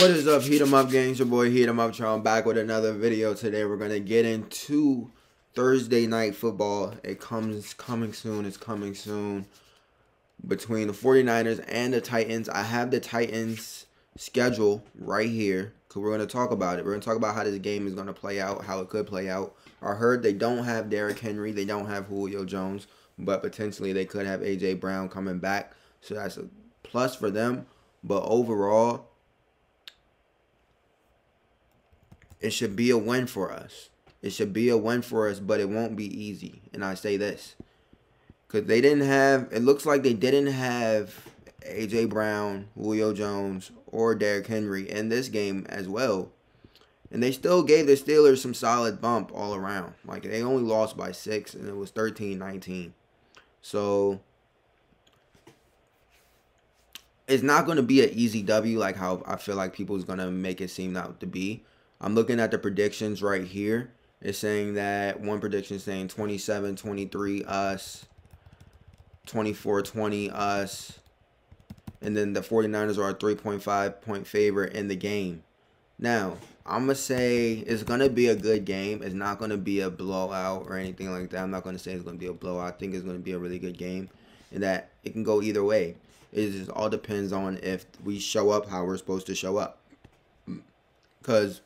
What is up, Heat 'em Up gang? It's your boy Heat 'em Up Tron back with another video. Today we're gonna get into Thursday night football. Coming soon. It's coming soon. Between the 49ers and the Titans. I have the Titans schedule right here because we're gonna talk about it. We're gonna talk about how this game is gonna play out, how it could play out. I heard they don't have Derrick Henry, they don't have Julio Jones, but potentially they could have AJ Brown coming back. So that's a plus for them. But overall, it should be a win for us. It should be a win for us, but it won't be easy. And I say this because they didn't have, it looks like they didn't have AJ Brown, Julio Jones, or Derrick Henry in this game as well. And they still gave the Steelers some solid bump all around. Like, they only lost by 6, and it was 13-19. So it's not going to be an easy W like how I feel like people is going to make it seem out to be. I'm looking at the predictions right here. It's saying that one prediction is saying 27-23 us, 24-20 us, and then the 49ers are a 3.5 point favorite in the game. Now, I'm going to say it's going to be a good game. It's not going to be a blowout or anything like that. I'm not going to say it's going to be a blowout. I think it's going to be a really good game and that it can go either way. It just all depends on if we show up how we're supposed to show up. Because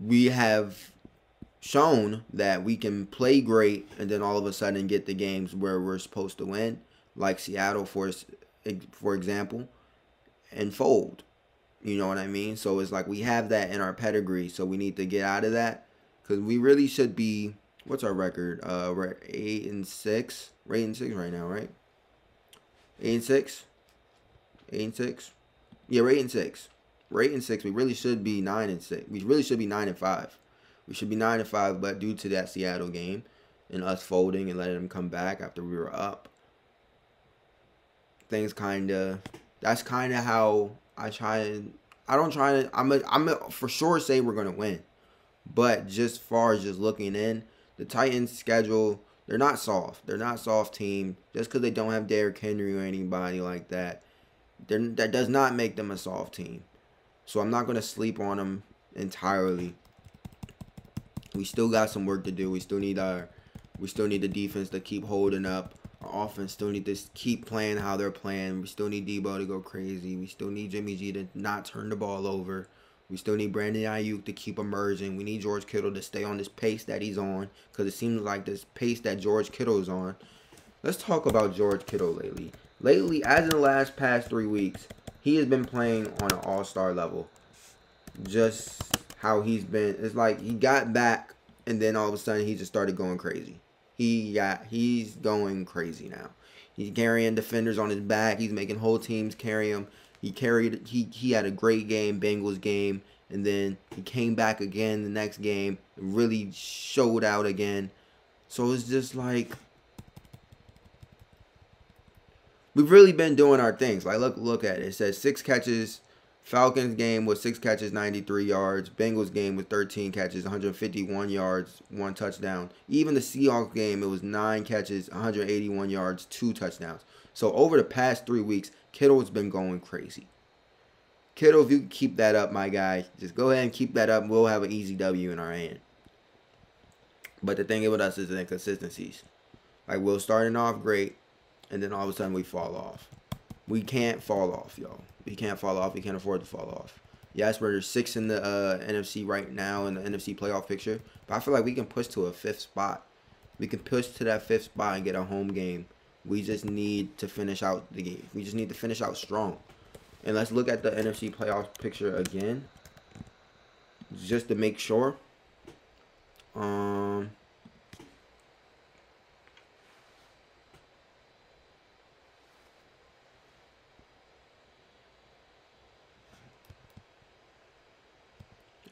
we have shown that we can play great and then all of a sudden get the games where we're supposed to win, like Seattle, for example, and fold. You know what I mean? So it's like we have that in our pedigree, so we need to get out of that because we really should be. What's our record? We're 8-6. We're 8-6 right now, right? 8-6. 8-6. Yeah, we're 8-6. We're 8-6. We really should be 9-6. We really should be 9-5. We should be 9-5, but due to that Seattle game and us folding and letting them come back after we were up, things that's kind of how I try. I don't try to. I'm for sure say we're gonna win, but just far as just looking in, the Titans' schedule, they're not soft. They're not soft team. Just because they don't have Derrick Henry or anybody like that, that does not make them a soft team. So I'm not gonna sleep on them entirely. We still got some work to do. We still need the defense to keep holding up. Our offense still need to keep playing how they're playing. We still need Debo to go crazy. We still need Jimmy G to not turn the ball over. We still need Brandon Ayuk to keep emerging. We need George Kittle to stay on this pace that he's on because it seems like this pace that George Kittle is on. Let's talk about George Kittle lately. Lately, as in the past 3 weeks, he has been playing on an all-star level. Just how he's been. It's like he got back and then all of a sudden he just started going crazy. He's going crazy now. He's carrying defenders on his back. He's making whole teams carry him. He had a great game, Bengals game, and then he came back again the next game, really showed out again. So it's just like we've really been doing our things. Like look at it. It says 6 catches. Falcons game was 6 catches, 93 yards. Bengals game was 13 catches, 151 yards, 1 touchdown. Even the Seahawks game, it was 9 catches, 181 yards, 2 touchdowns. So over the past 3 weeks, Kittle's been going crazy. Kittle, if you keep that up, my guy, just go ahead and keep that up. We'll have an easy W in our hand. But the thing with us is the inconsistencies. Like, we're starting off great, and then all of a sudden we fall off. We can't fall off, y'all. We can't fall off. We can't afford to fall off. Yes, we're 6th in the NFC right now in the NFC playoff picture. But I feel like we can push to a 5th spot. We can push to that 5th spot and get a home game. We just need to finish out the game. We just need to finish out strong. And let's look at the NFC playoff picture again. Just to make sure.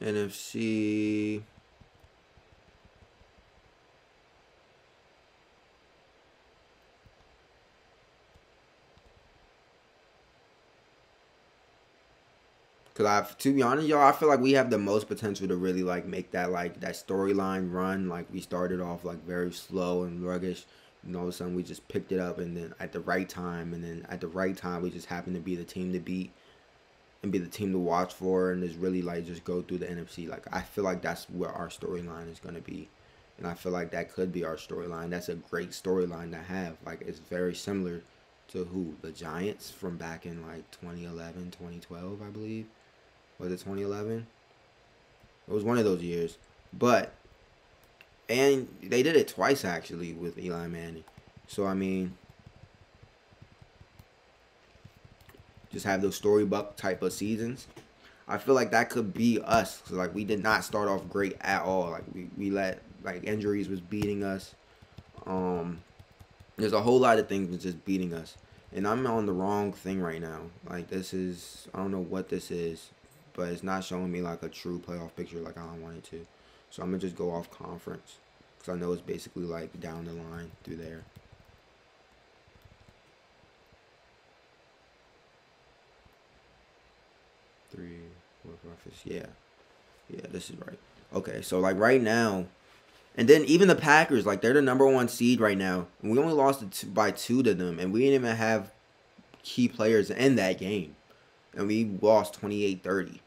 NFC. Because to be honest, y'all, I feel like we have the most potential to really like make that that storyline run. Like we started off like very slow and ruggish, and all of a sudden we just picked it up, and then at the right time, we just happened to be the team to beat. and be the team to watch for, and just really like just go through the NFC. Like I feel like that's where our storyline is gonna be, and I feel like that could be our storyline. That's a great storyline to have. Like it's very similar to who, the Giants from back in like 2011, 2012, I believe. Was it 2011? It was one of those years, but and they did it twice actually with Eli Manning. So I mean, just have those storybook type of seasons. I feel like that could be us. So like we did not start off great at all. Like we let like injuries was beating us. There's a whole lot of things that's just beating us. And I'm on the wrong thing right now. Like this is, I don't know what this is, but it's not showing me like a true playoff picture like I want it to. So I'm gonna just go off conference because I know it's basically like down the line through there. 3, 4, 5, 6. Yeah, this is right. Okay, so like right now, and then even the Packers, like they're the #1 seed right now, and we only lost by 2 to them, and we didn't even have key players in that game, and we lost 28-30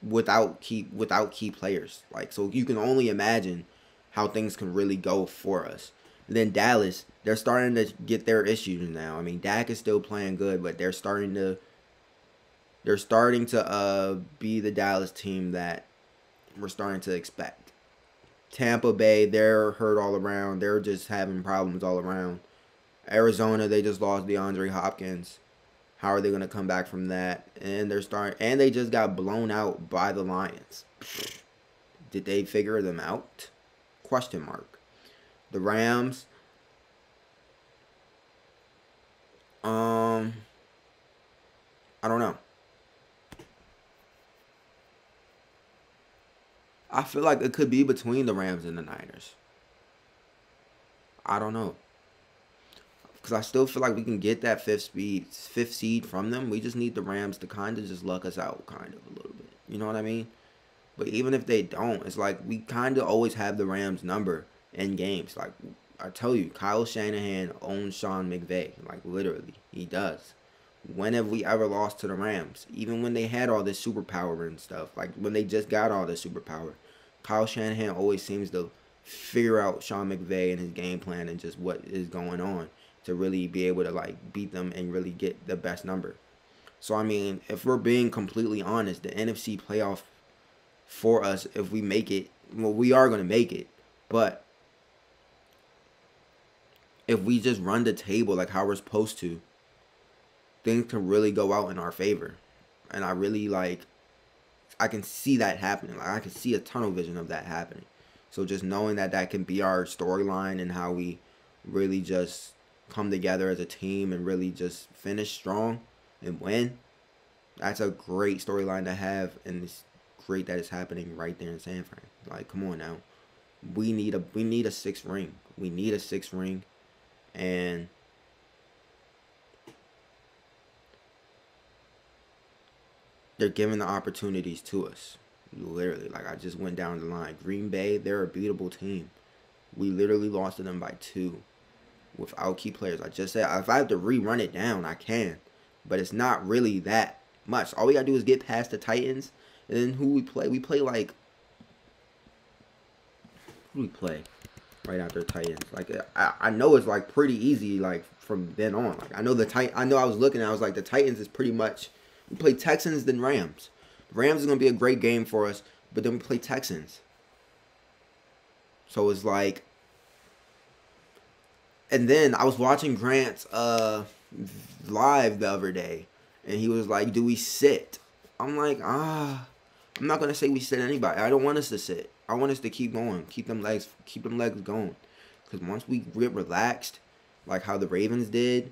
without key players. Like so, you can only imagine how things can really go for us. And then Dallas, they're starting to get their issues now. I mean, Dak is still playing good, but they're starting to be the Dallas team that we're starting to expect. Tampa Bay, they're hurt all around. They're just having problems all around. Arizona, they just lost DeAndre Hopkins. How are they going to come back from that? And they just got blown out by the Lions. Did they figure them out? Question mark. The Rams, I don't know. I feel like it could be between the Rams and the Niners. I don't know. Because I still feel like we can get that fifth seed from them. We just need the Rams to kind of just luck us out kind of a little bit. You know what I mean? But even if they don't, it's like we kind of always have the Rams number in games. Like I tell you, Kyle Shanahan owns Sean McVay. Like literally, he does. When have we ever lost to the Rams? Even when they had all this superpower and stuff. Like when they just got all this superpower. Kyle Shanahan always seems to figure out Sean McVay and his game plan and just what is going on to really be able to like beat them and really get the best number. So I mean, if we're being completely honest, the NFC playoff for us, if we make it, well, we are going to make it. But if we just run the table like how we're supposed to, things can really go out in our favor. And I really I can see that happening. Like I can see a tunnel vision of that happening. So just knowing that that can be our storyline and how we really just come together as a team and really just finish strong and win, that's a great storyline to have, and it's great that it's happening right there in San Fran. Like, come on now. We need a sixth ring. We need a sixth ring. And they're giving the opportunities to us. Literally, like I just went down the line. Green Bay, they're a beatable team. We literally lost to them by 2 without key players. I just said, if I have to rerun it down, I can. But it's not really that much. All we got to do is get past the Titans. And then who we play? We play like... Who do we play right after the Titans? Like, I know it's like pretty easy like from then on. Like I know I was looking at, I was like, the Titans is pretty much... We play Texans, then Rams. Rams is going to be a great game for us, but then we play Texans. So it's like... And then I was watching Grant's live the other day, and he was like, do we sit? I'm like, I'm not going to say we sit anybody. I don't want us to sit. I want us to keep going. Keep them legs going. Because once we get relaxed, like how the Ravens did,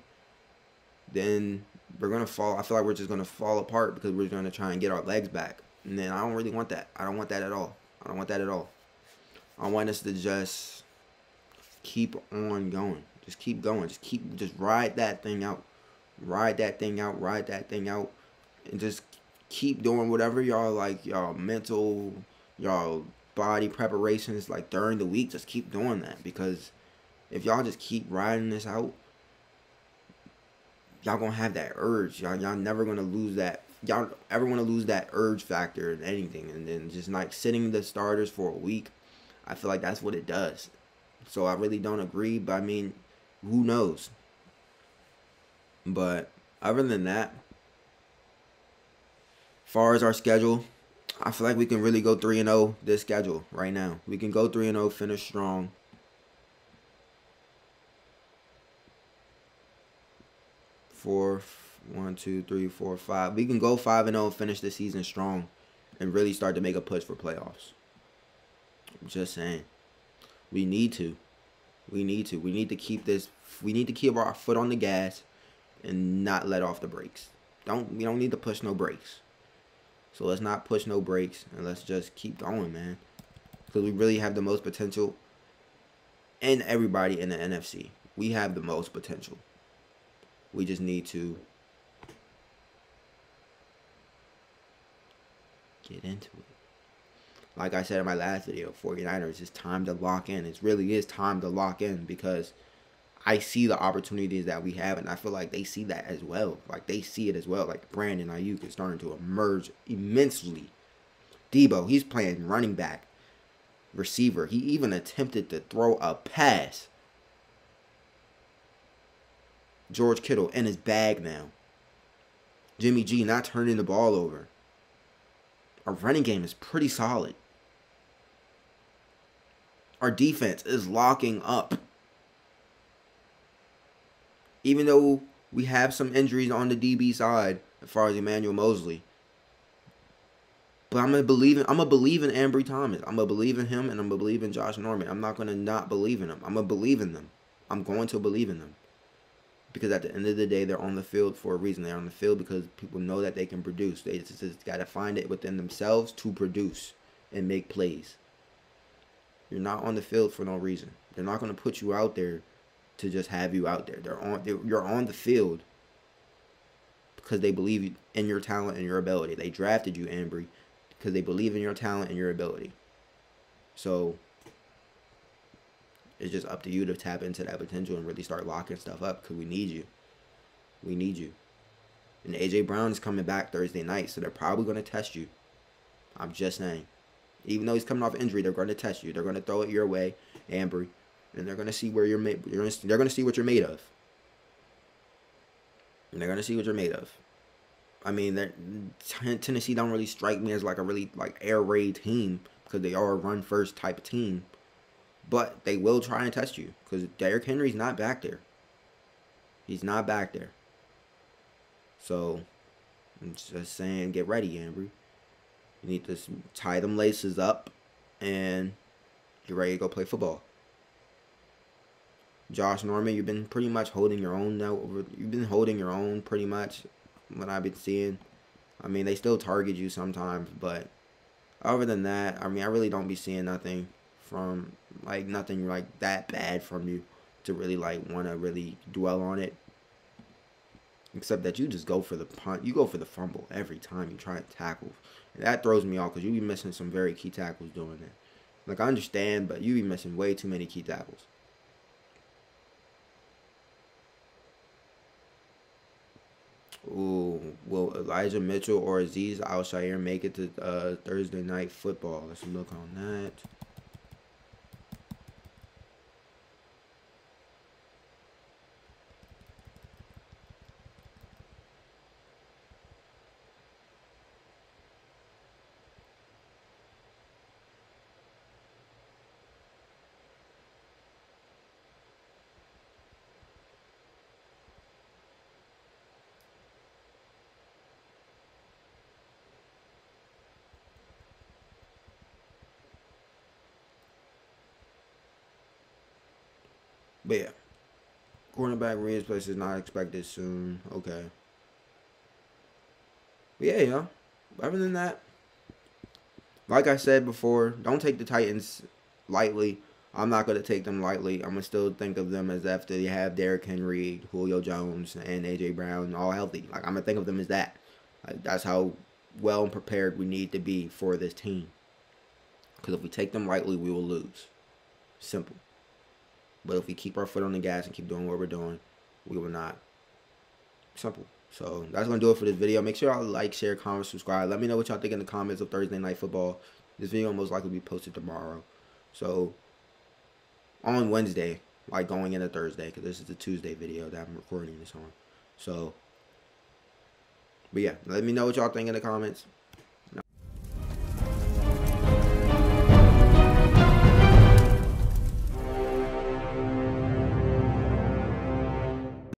then we're going to fall. I feel like we're just going to fall apart because we're going to try and get our legs back. And then I don't really want that. I don't want that at all. I don't want that at all. I want us to just keep on going. Just keep going. Just ride that thing out. Ride that thing out. Ride that thing out. And just keep doing whatever y'all mental, y'all body preparations like during the week. Just keep doing that, because if y'all just keep riding this out, y'all gonna have that urge. Y'all never gonna lose that y'all ever want to lose that urge factor in anything, and then just like sitting the starters for a week, I feel like that's what it does. So I really don't agree, but I mean, who knows? But other than that, far as our schedule, I feel like we can really go 3-0 this schedule right now. We can go 3-0, finish strong. Four, 1, 2, 3, 4, 5. We can go 5-0, finish the season strong, and really start to make a push for playoffs. I'm just saying, we need to. We need to. We need to keep this. We need to keep our foot on the gas and not let off the brakes. We don't need to push no brakes. So let's not push no brakes, and let's just keep going, man. Because we really have the most potential in everybody in the NFC. We have the most potential. We just need to get into it. Like I said in my last video, 49ers, it's time to lock in. It really is time to lock in, because I see the opportunities that we have, and I feel like they see that as well. Like, they see it as well. Like, Brandon Ayuk is starting to emerge immensely. Debo, he's playing running back, receiver. He even attempted to throw a pass. George Kittle in his bag now. Jimmy G not turning the ball over. Our running game is pretty solid. Our defense is locking up. Even though we have some injuries on the DB side as far as Emmanuel Mosley. But I'm gonna believe in Ambry Thomas. I'm gonna believe in him, and I'm gonna believe in Josh Norman. I'm not gonna not believe in them. I'm gonna believe in them. I'm going to believe in them. Because at the end of the day, they're on the field for a reason. They're on the field because people know that they can produce. They just got to find it within themselves to produce and make plays. You're not on the field for no reason. They're not going to put you out there to just have you out there. You're on the field because they believe in your talent and your ability. They drafted you, Ambry, because they believe in your talent and your ability. So it's just up to you to tap into that potential and really start locking stuff up, because we need you. We need you. And A.J. Brown is coming back Thursday night, so they're probably going to test you. I'm just saying. Even though he's coming off injury, they're going to test you. They're going to throw it your way, Ambry, and they're going to see where you're made. They're going to see what you're made of. And they're going to see what you're made of. I mean, Tennessee don't really strike me as like a really air raid team, because they are a run first type of team. But they will try and test you, because Derrick Henry's not back there. He's not back there. So, I'm just saying, get ready, Ambry. You need to tie them laces up and get ready to go play football. Josh Norman, you've been pretty much holding your own now. You've been holding your own pretty much, what I've been seeing. I mean, they still target you sometimes, but other than that, I mean, I really don't be seeing nothing from, nothing that bad from you to really want to really dwell on it. Except that you just go for the punt. You go for the fumble every time you try to tackle. And that throws me off, because you be missing some very key tackles doing it. I understand, but you be missing way too many key tackles. Ooh, will Elijah Mitchell or Azeez Al-Shaair make it to Thursday Night Football? Let's look on that. But yeah, cornerback replacement is not expected soon. Okay. But yeah, other than that, like I said before, don't take the Titans lightly. I'm not going to take them lightly. I'm going to still think of them as after they have Derrick Henry, Julio Jones, and A.J. Brown all healthy. I'm going to think of them as that. That's how well prepared we need to be for this team. Because if we take them lightly, we will lose. Simple. But if we keep our foot on the gas and keep doing what we're doing, we will not. Simple. So that's gonna do it for this video. Make sure y'all like, share, comment, subscribe. Let me know what y'all think in the comments of Thursday Night Football. This video will most likely be posted tomorrow. So on Wednesday, like going into Thursday, because this is the Tuesday video that I'm recording this on. So, but yeah, let me know what y'all think in the comments.